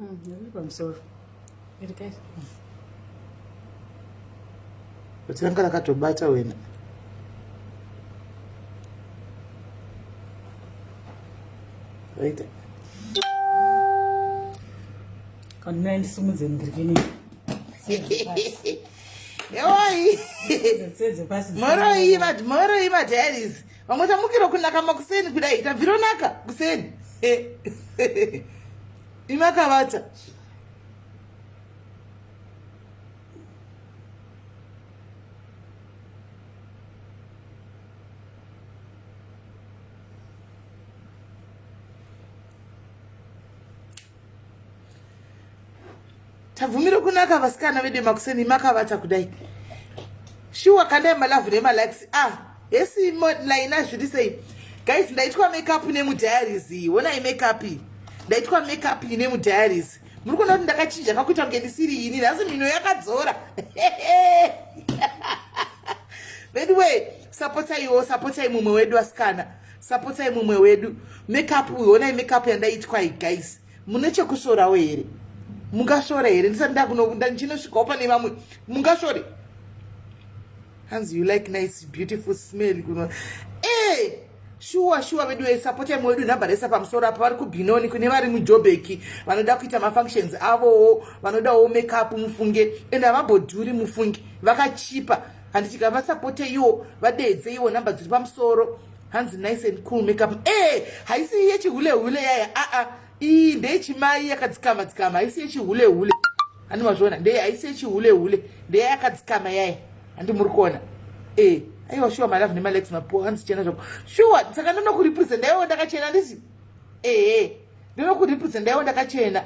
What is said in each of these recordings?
I'm sorry. But I'm going to better win. Right. Can someone's in the beginning? Moro ima daddies. Vamutamukira kunaka makuseni kudai tabvironaka kuseni. Imakavata. Tavumiro kunaka vasikana vedu makuseni imakavata kudai. Sure kanda malavu nema likes. Yes, laina should say. Guys, ndaitwa makeup name diaries. Wona I makeup. Ndaitwa makeup name diaries. Murikona kuti ndakachinja kakuita ngeni siri ini lazo mino yakadzora. By the way, supporta mumwe wedu askana. Supporta mumwe wedu. Makeup wona makeup yandaitwa guys. Muneche kushora here. Mungashora here. Ndisanda kuno ndachinosvika pa nevamwe. Mungashore. Hands, you like nice, beautiful smell. Sure, wedu support ya mwedu namba resa pamusora pa vari kubinoni kune vari mujobeki vanoda kuita mafunctions avo vanoda makeup mufunge ende havambodhuri mufunge vakachipa handichika vasupporte iwo vadedze iwo namba dziri pamusoro hands nice and cool makeup haisi yechihule yaya iyi ndeyechimai yakadzikama haisi yechihule ani mazviona ndeye haisi yechihule ndeye yakadzikama yaya handi muri kuona aiwa sure my love nema legs mapo hands chena zvako sure saka ndinokurepresent iwo ndakachena ndisi ndinokurepresent iwo ndakachena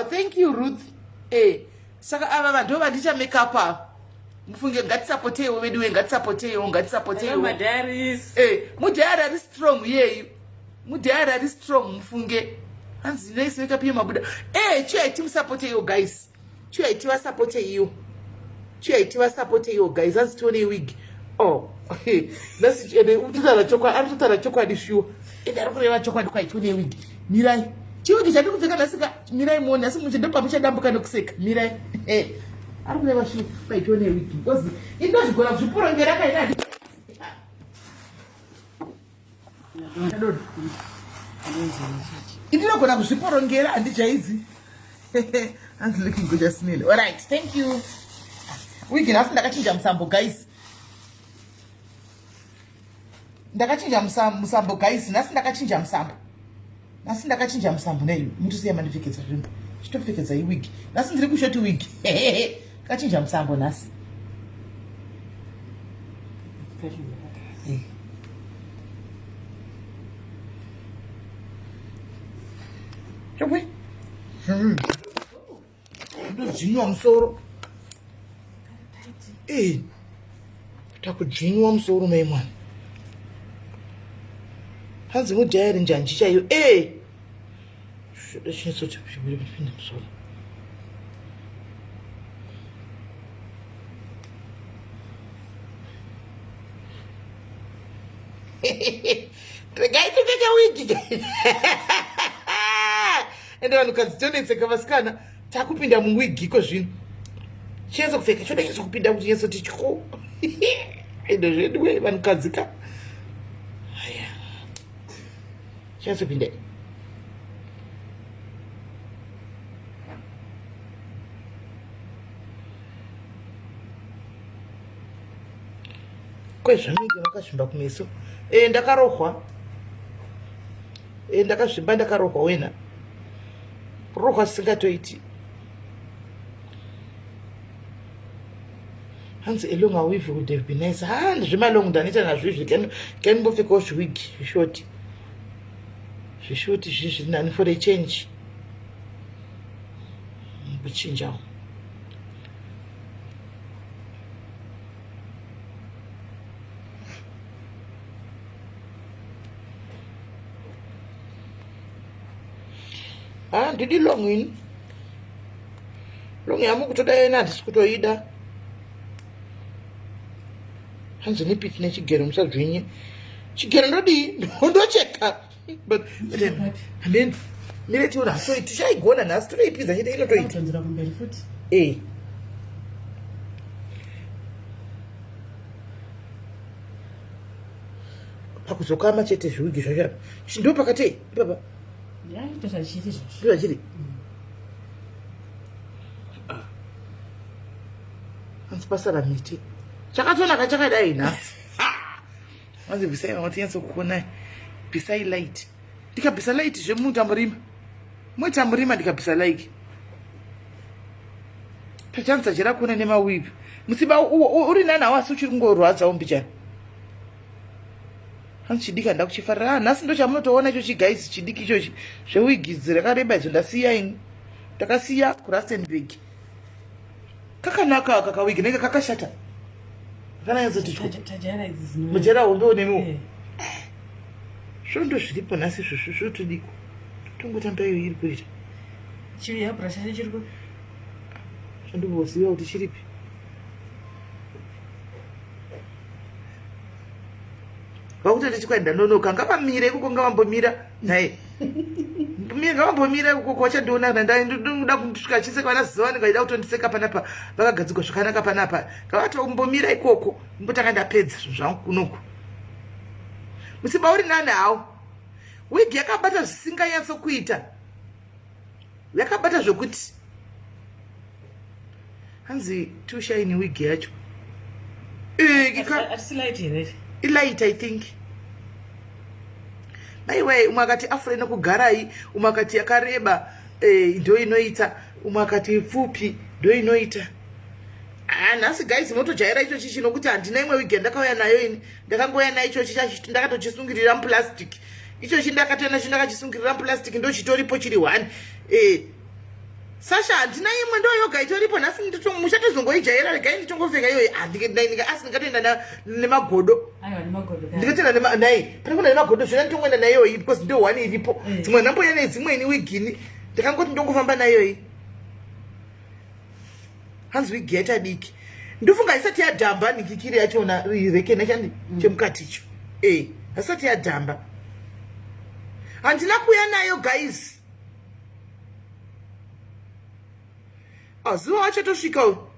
thank you Ruth saka ava vanhu vandicha make up mufunge ngatisupporte iwo vedu ngatisupporte iwo madiaries mudhiari ari strong yeyu mudhiari ari strong mufunge hanzi nice makeup yemabuda chiyaiti musupporte iwo guys chiyaiti vasupporte iwo chiyaitiwa support yo guys as tone wig nasi utara chokwadi sure ndari kureva chokwadi kwaitone wig mirai chiwigi chandi kupfeka nasika mirai muone asi muchidemba muchadambuka nekuseka mirai ari kureva sure kwaitone wig because indozvigona kuzviporongera kainadi indinogona kuzviporongera handichaidzi hands looking good as smell. All right, thank you. Wiki nasi ndakachinja musambo guys. Ndakachinja musambo guys. Nasi ndakachinja musambo neyo. Mtu siya manifekeza zvinhu. Chitopfekeza hii wiki. Nasi ndiri kushoti wiki. Kachinja musambo nasi. Chopwe. Ndozvinwa musoro. Takudzvinywa musoro mai mwana. Hanzi mudhayari njanji chaiyo. Zvoda chinesoti zviburi kupinda musoro. Regai kupfeka wigi. Ende vanhu kadzidonetseka vasikana takupinda muwigi iko zvino. Chenzo kupfeka choda cheso kupinda kuti yeso tichiko. Endo zvedu vanhukadzika. Haya. Chenzo pinda. Kwezvanenge vakazvimba kumeso. Ndakarohwa. Ndakazvimba ndakarohwa wena. Rohwa singatoiti. Hands a long weave would have been nice. And Jima long than it and as usual can both a coach week short. She short is none for a change. But change out. Did you long in? Long yamu to die not scutoida. Hands ni pit nechigero musadzvinye chigero ndodi ndocheka but then mire tiona so tichaigona nhasi totoipinza chete inotoita kutonzera kumberi futi pakuzokama chete zviwigi zvacho ndo pakatei ipapa ndozvachiri hanzi pasara miti chakatonaka chakadai nhasi hanzi bvisai vamwe tinyatsokuonai bvisai light ndikabvisa light zvemutamurima mutamurima ndikabvisa like pachanza chirakuna nemawipi musiba uri nani hawasi uchiri kungorwadzawo mbichana hanzi chidiki nda kuchifarira nhasi ndo chamunotoona icho chigaisi chidiki ichochi zvewigizi rakareba izvo ndasiya ini takasiya kurastenburg kakanaka kakawigi nenge kakashata mujera hombewo nemiwo zvondo zviripo nhasi izvozvo zvotodiko tongotambaiyo iri kuita zvondovoziva kuti chiripi vakutoti chikwaenda nonoka ngavamire ikoko ngavambomira naye ngavambomira ikoko wachandiona ndoda kusvika chiseka vana zivani vaida kutondiseka panapa vakagadzikwa zvakanaka panapa ngavatombomira ikoko mbotanga ndapedza zvinhu zvangu kunoku musimba uri nani hawo wigi yakabata zvisinganyatsokuita yakabata zvokuti hanzi tushaini wigi yacho ilight I think maiwe umwe akati afure nekugarai umwe akati yakareba ndo inoita umwe akati pfupi ndo inoita nhasi guys motojaira ichochi chino kuti handina imwe wigi ndakauya nayo ini ndakangoya nayo ichochi ndakatochisungirira muplastic ichochi ndakatoya nacho ndakachisungirira muplastic ndo chitoripo chiri 1 Sasha handina imwe ndo yoga itoripo nhasi muchatozongoijaira regai nditongopfeka iyoyi asi ndingatoenda nemagodo ndikatoenda naye pane kuna nemagodo zvona nditongoenda nayoyi because ndo 1 iripo dzimwe ndamboya nedzimweni wigini ndakangoti ndongofamba nayoyi hanzi wigi yaita diki ndofunga isati yadhamba nikikiri yachona rekena chani chemukati icho hasati yadhamba handina kuya nayo guys zuva wachatosvikawo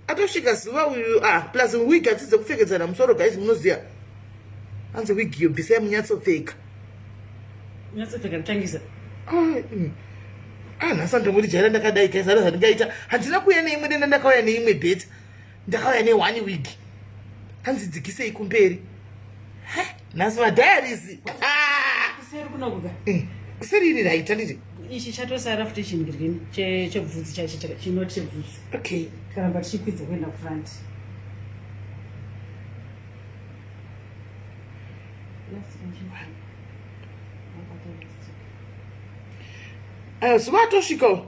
atosvika zuva uyu plus wigi hadzidze kupfekedzana musoro guys munoziva hanzi wigi yo bvisai munyatsopfeka kutangisa nhasi andongoti jaira ndakadai guys hada zvandingaita handina kuya neimwe denda ndakauya neimwe bheta ndakauya ne1 wigi hanzi dzikisei kumberi nhasi madhayarisi kuseri iri raita nditi ichi chatosara futi chinhu chebvudzi chacho chinoti chebvudzi okay tikaramba tichikwidza kuenda kufront zuva atosvikawo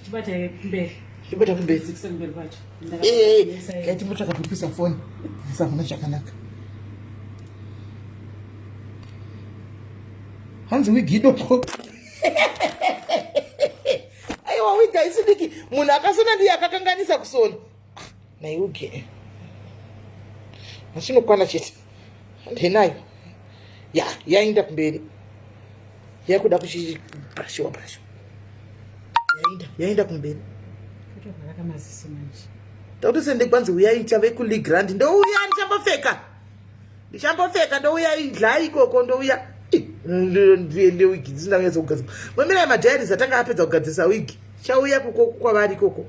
chibata kumberi chibata kumberi kumberi kwacho gaitimotsvaka pekuisa foni asakuna chakanaka hanzi wigi idoko aiwa wigi aisidiki munhu akasona ndiye akakanganisa kusona naiuge asinokwana chete ndenayo yainda kumberi yakuda kuchibrashiwa yainda kumberi takuti sendekwanzi uyai chave kuligrand ndouya ndichambopfeka ndouya idla ikoko ndouya ndiende wigi dzisindangetso kugadzirwa mwemirai madhairis atanga apedza kugadzirisa wigi chauya kwavari ikoko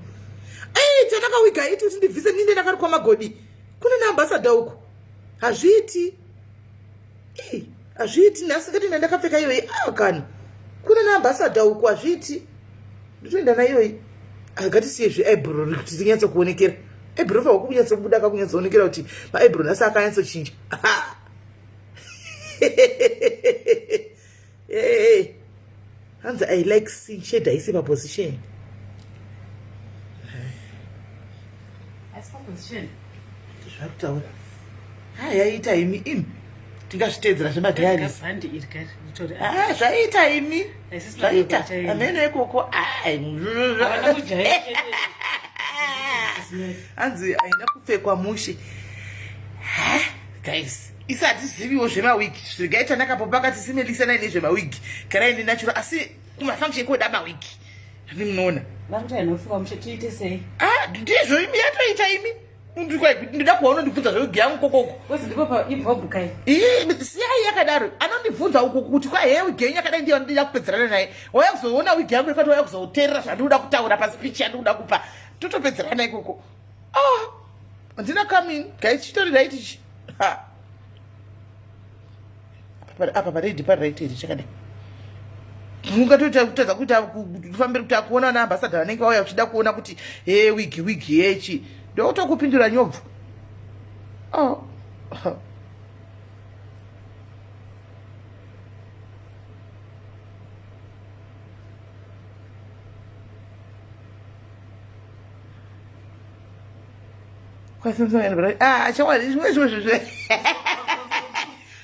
chandakawiga aiti kuti ndibvise ninde ndakari kwamagodi kune neambasadha uko hazviiti nhasi ngati ndakapfeka iyoyi kana kune neambasadha uko hazviiti nditoenda naiyoyi agatisiye zveaibro kuti tinyatsokuonekera aibro fa kunyatsobuda kakunyatsoonekera kuti maaibro nhasi akanyatsochinja hanzi I like seeing shade haisi paposition zvakutaura yaita imi imi tingazviteedzera zvemadhairis zvaita imi zvaita amene ikoko hanzi aina kupfekwa mushe guys isati ziviwo zvemawigi zvigaita nakapo pakati simelisana nezvemawigi garai nenatural asi kumafunction koda mawigi munoona vakuti hainofuka mushe tiite sei ndizvo imi yatoita imi ndida kuona ndibvunza zvewigi yangu kokoko kozi ndipo ibhobukai siyai yakadaro anondibvunza uko kuti kwahe wigi yenyu yakadai ndiyo ndida kupedzerana naye wauya kuzoona wigi yangu yakati wauya kuzoteerera zvandikuda kutaura paspichi yandikuda kupa totopedzerana ikoko ndina coming gai chitori raitichi apa paredhi pariraitiri chakadai ungatoita kutadza kuti ufambire kuti akuona naambasada vanenge vauya uchida kuona kuti wigi yechi ndokutokupindura nyobvu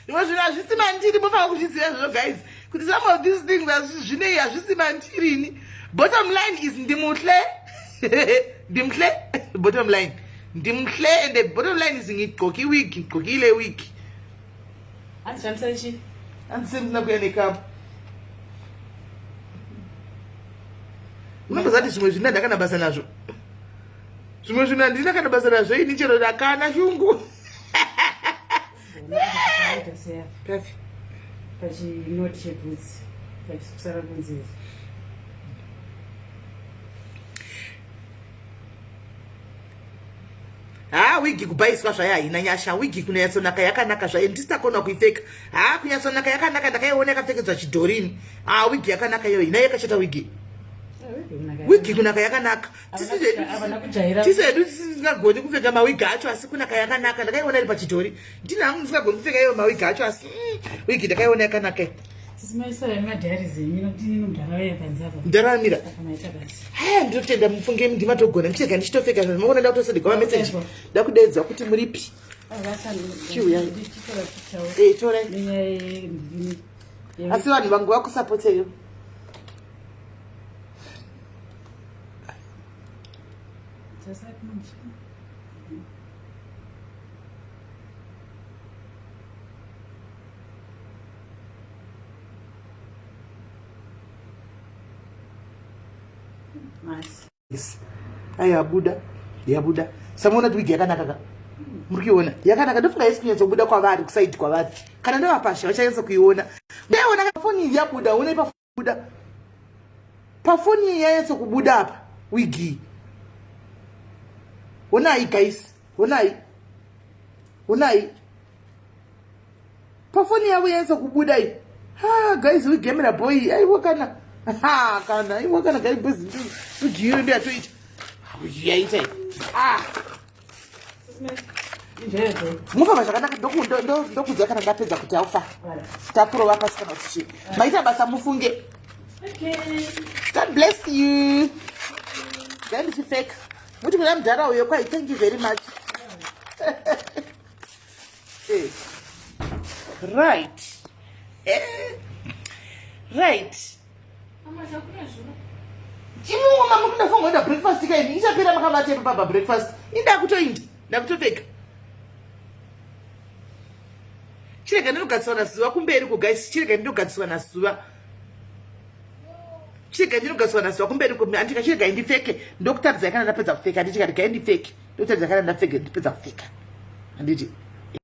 zvimwe hazvisimandiri mofana kuzviziva zvo guys kuti some of these things zvinei hazvisimandirini. Bottom line is ndimuhle ndimhle bottom line ndimhle and the bottom line is ngigqoki wig ngigqokile wig andishamsechi andisemna kuya nekapo unongozati zvimwe zvina ndakanabasa nazvo zvimwe zvina ndina kanabasa nazvo ini chero dakana shungu pachinoti chebvudzi pachikusara kunzezi wigi kubaiswa zvayo haina nyasha wigi kunyatsonaka yakanaka zvayo ndisitakona kuipfeka kunyatsonaka yakanaka ndakaiona yakapfekedzwa chidhorini wigi yakanaka iyo ina yakachata wigi kunaka yakanaka tisedu tisingagoni kupfeka mawigi acho asi kunaka yakanaka ndakaiona iri pachidhori ndina hangu ndisingagoni kupfeka iyo mawigi acho asi wigi ndakaiona yakanaka ndaramira ndinotenda mufunge ndimatogona ndichega ndichitopfeka zvamaona nda kutosendeka mameseji nda kudaidzwa kuti muripi chiuyai torai asi vanhu vangu vakusapoteyo nice. yabuda samuona wigi yakanaka murikiona yakanaka ndofunga isi kunyatsobuda kwavari kusaidi kwavari kana ndovapasha vachanyatsa kuiona ndaiona pafoni yabuda una ipabuda pafoni yanyatsa kubuda apa wigi onai guys onai pafoni yavo yanyatsa kubuda iyi guys wigemera boy aiwa kana kana iwa kana gai buzz ugiyo ndi atoita yaita mufa zvakanaka ndokudza kana ndapedza kuti aufa takurova pasi kana kuti maita basa mufunge. God bless you. Then she fake. Muti kuna mdara uyo kwa thank you very much. Right. Right. Chimu mama kuna fongo nda breakfast kaini ichapera makavate papa breakfast inda kutoindi ndakutopfeka chirega ndinogatswana zuva kumberi ku guys chirega ndinogatswana zuva chirega ndinogatswana zuva kumberi ku andika chirega ndipfeke ndokutadza kana ndapedza kupfeka ndichika ndiga ndipfeke ndokutadza kana ndapfeke ndipedza kupfeka anditi